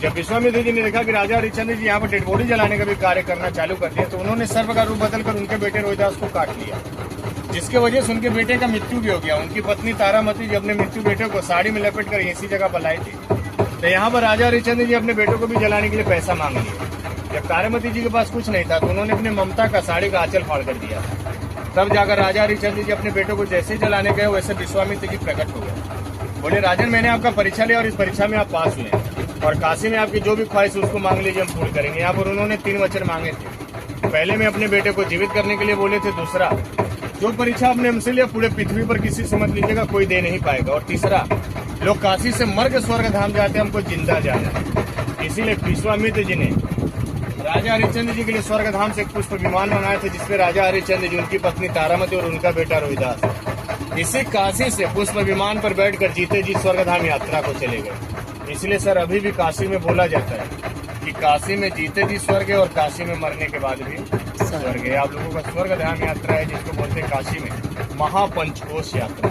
जब विश्वामित्र जी ने देखा कि राजा हरिश्चंद्र जी यहाँ पर डेड बॉडी जलाने का भी कार्य करना चालू कर दिया, तो उन्होंने सर्प का रूप बदलकर उनके बेटे रोहिदास को काट लिया, जिसके वजह से उनके बेटे का मृत्यु भी हो गया। उनकी पत्नी तारामती जी अपने मृत्यु बेटे को साड़ी में लपेट कर इसी जगह पर लाई थी। तो यहाँ पर राजा हरिश्चंद्र जी अपने बेटों को भी जलाने के लिए पैसा मांग लिया। जब तारामती जी के पास कुछ नहीं था तो उन्होंने अपने ममता का साड़ी का आंचल फाड़ कर दिया। तब जाकर राजा हरिश्चंद्र जी अपने बेटों को जैसे जलाने गए वैसे विश्वामित्र जी प्रकट हो गए। बोले, राजन, मैंने आपका परीक्षा लिया और इस परीक्षा में आप पास हुए और काशी में आपकी जो भी ख्वाहिश उसको मांग लीजिए, हम पूर्ण करेंगे। यहाँ पर उन्होंने 3 वचन मांगे थे। पहले में अपने बेटे को जीवित करने के लिए बोले थे। दूसरा, जो परीक्षा आपने हमसे लिया पूरे पृथ्वी पर किसी से मत लीजिएगा, कोई दे नहीं पाएगा। और तीसरा, लोग काशी से मर के स्वर्ग धाम जाते हैं, हमको जिंदा जाना। इसीलिए विश्वामित्र जी ने राजा हरिश्चंद्र जी के लिए स्वर्ग धाम से एक पुष्प विमान बनाए थे, जिसपे राजा हरिश्चंद्र जी, उनकी पत्नी तारामती और उनका बेटा रोहिदास इसी काशी से पुष्प विमान पर बैठकर जीते जी स्वर्ग धाम यात्रा को चले गए। इसलिए सर अभी भी काशी में बोला जाता है कि काशी में जीते जी स्वर्ग है और काशी में मरने के बाद भी स्वर्ग है। आप लोगों का स्वर्ग धाम यात्रा है, जिसको बोलते हैं काशी में महापंचकोश यात्रा।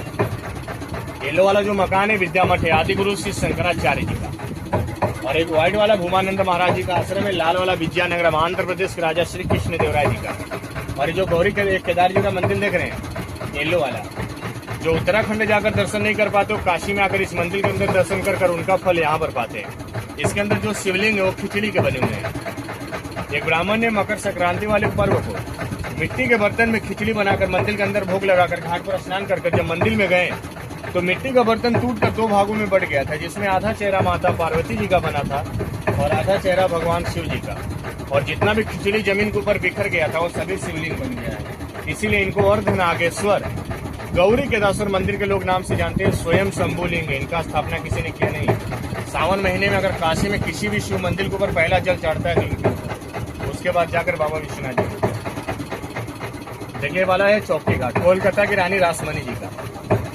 येलो वाला जो मकान है विद्या मठ है, आदि गुरु श्री शंकराचार्य जी का। और एक व्हाइट वाला भूमानंद महाराज जी का आश्रम है। लाल वाला विजयनगरम आंध्र प्रदेश के राजा श्री कृष्ण देवराय जी का। और जो गौरी केदार जी का मंदिर देख रहे हैं येलो वाला, जो उत्तराखंड जाकर दर्शन नहीं कर पाते, काशी में आकर इस मंदिर के अंदर दर्शन कर उनका फल यहाँ पर पाते हैं। इसके अंदर जो शिवलिंग है वो खिचड़ी के बने हुए हैं। एक ब्राह्मण ने मकर संक्रांति वाले पर्व को मिट्टी के बर्तन में खिचड़ी बनाकर मंदिर के अंदर भोग लगाकर घाट पर स्नान कर जब मंदिर में गए तो मिट्टी का बर्तन टूटकर 2 भागों में बढ़ गया था, जिसमें आधा चेहरा माता पार्वती जी का बना था और आधा चेहरा भगवान शिव जी का। और जितना भी खिचड़ी जमीन के ऊपर बिखर गया था वो सभी शिवलिंग बन गया है। इसीलिए इनको अर्धनागेश्वर गौरी केदार मंदिर के लोग नाम से जानते हैं। स्वयं शंभु लिंग, इनका स्थापना किसी ने किया नहीं। सावन महीने में अगर काशी में किसी भी शिव मंदिर के ऊपर पहला जल चढ़ता है उसके बाद जाकर बाबा विश्वनाथ जी देखिए वाला है चौकी घाट, कोलकाता की रानी रासमणी जी का।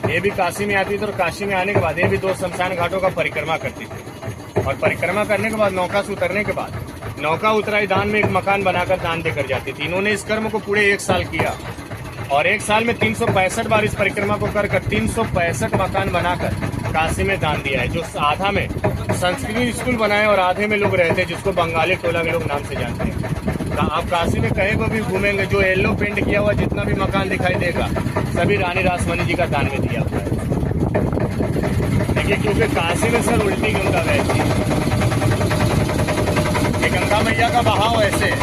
ये भी काशी में आती थी और काशी में आने के बाद ये भी 2 शमशान घाटों का परिक्रमा करती थी। और परिक्रमा करने के बाद नौका से उतरने के बाद नौका उतराई दान में एक मकान बनाकर दान देकर जाती थी। इन्होंने इस कर्म को पूरे 1 साल किया और 1 साल में 365 बार इस परिक्रमा को कर 365 मकान बनाकर काशी में दान दिया है। जो आधा में संस्कृत स्कूल बनाए और आधे में लोग रहते हैं, जिसको बंगाली टोला के लोग नाम से जानते हैं। आप काशी में कहीं को भी घूमेंगे, जो येलो पेंट किया हुआ जितना भी मकान दिखाई देगा सभी रानी रासमणी जी का दान में दिया हुआ है। देखिए, क्योंकि काशी में सर उल्टी गंगा बहती है, ये गंगा मैया का बहाव ऐसे है,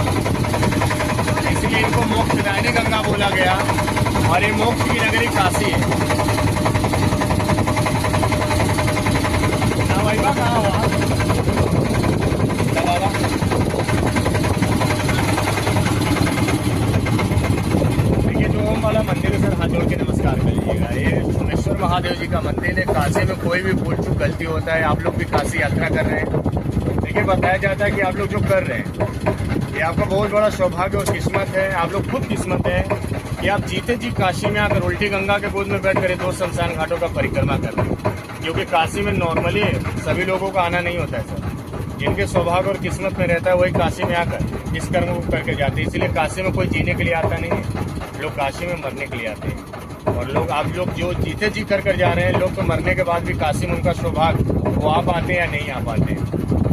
इसलिए इनको मोक्षदायिनी गंगा बोला गया और ये मोक्ष की नगरी काशी है। कहाँ हुआ वाला मंदिर है सर, हाथ जोड़ के नमस्कार कर लीजिएगा। ये सोमेश्वर महादेव जी का मंदिर है। काशी में कोई भी भूल चूक गलती होता है, आप लोग भी काशी यात्रा कर रहे हैं, देखिए बताया जाता है कि आप लोग जो कर रहे हैं ये आपका बहुत बड़ा सौभाग्य और किस्मत है। आप लोग खुद किस्मत है कि आप जीते जी काशी में आकर उल्टी गंगा के गोद में बैठ कर 2 शमशान घाटों का परिक्रमा कर रहे हैं। क्योंकि काशी में नॉर्मली सभी लोगों का आना नहीं होता है सर, जिनके सौभाग्य और किस्मत में रहता है वही काशी में आकर इस कर्म को करके जाते हैं। इसलिए काशी में कोई जीने के लिए आता नहीं है, लोग काशी में मरने के लिए आते हैं। और लोग आप लोग जो जीते जी कर जा रहे हैं, लोग तो मरने के बाद भी काशी में उनका सौभाग्य वो आ पाते हैं या नहीं आ पाते हैं।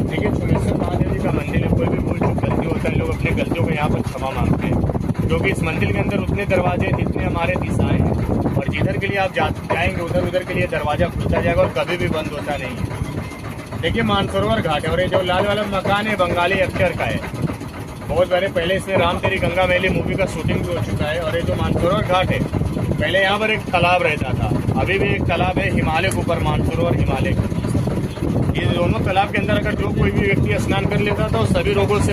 देखिए, सोमेश्वर महादेव जी का मंदिर है, कोई भी भूल चूक गलती होता है, लोग अपनी गलतियों को यहाँ पर क्षमा मांगते हैं। क्योंकि इस मंदिर के अंदर उतने दरवाजे हैं जितने हमारे दिशाएं हैं, और जिधर के लिए आप जाएंगे उधर के लिए दरवाजा खुलता जाएगा और कभी भी बंद होता नहीं है। देखिए, मानसरोवर घाट है और ये जो लाल वाला मकान है बंगाली एक्टर का है। बहुत पहले इसमें राम तेरी गंगा मैली मूवी का शूटिंग भी हो चुका है। और ये जो मानसरोवर घाट है, पहले यहाँ पर एक तालाब रहता था, अभी भी एक तालाब है हिमालय के ऊपर, मानसरोवर हिमालय। ये दोनों तालाब के अंदर अगर जो कोई भी व्यक्ति स्नान कर लेता था वो सभी रोगों से